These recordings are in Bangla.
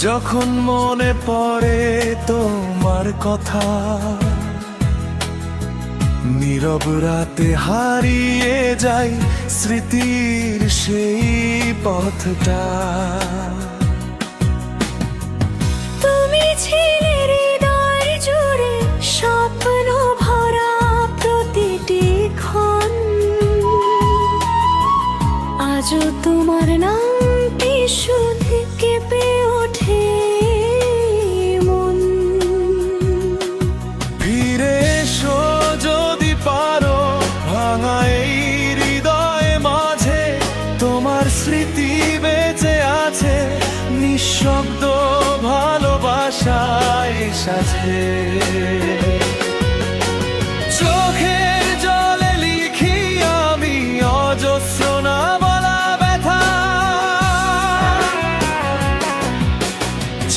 যখন মনে পড়ে তোমার কথা, নীরব রাতে হারিয়ে যাই স্মৃতির সেই পথটা। তুমি ছিলে হৃদয় জুড়ে স্বপ্ন ভরা প্রতিটি ক্ষণ, আজও তোমার নামটি শুধু কেঁপে ওঠে মন। ফিরে এসো যদি পারো ভাঙা এই হৃদয় মাঝে, তোমার স্মৃতি বেঁচে আছে নিঃশব্দ ভালোবাসায় সাজে। চোখের জলে লিখি আমি অজস্র না বলা ব্যথা,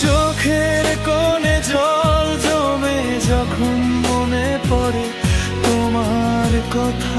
চোখের কোণে জল জমে যখন মনে পড়ে তোমার কথা।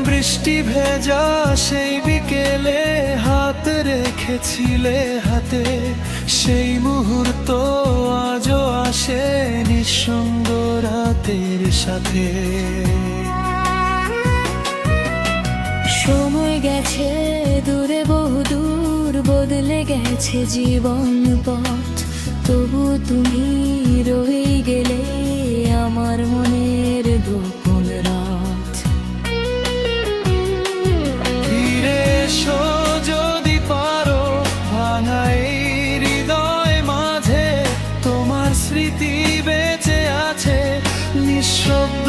বৃষ্টি ভেজা সেই বিকেলে হাত রেখেছিলে হাতে, সেই মুহূর্ত আজও আসে নিঃসঙ্গ রাতের সাথে। সময় গেছে দূরে বহুদূর, বদলে গেছে জীবন পথ, তবু তুমি রয়ে গেলে আমার মনের গোপন রাত। ফিরে এসো যদি পারো ভাঙা এই হৃদয় মাঝে, তোমার স্মৃতি বেঁচে আছে নিঃশব্দ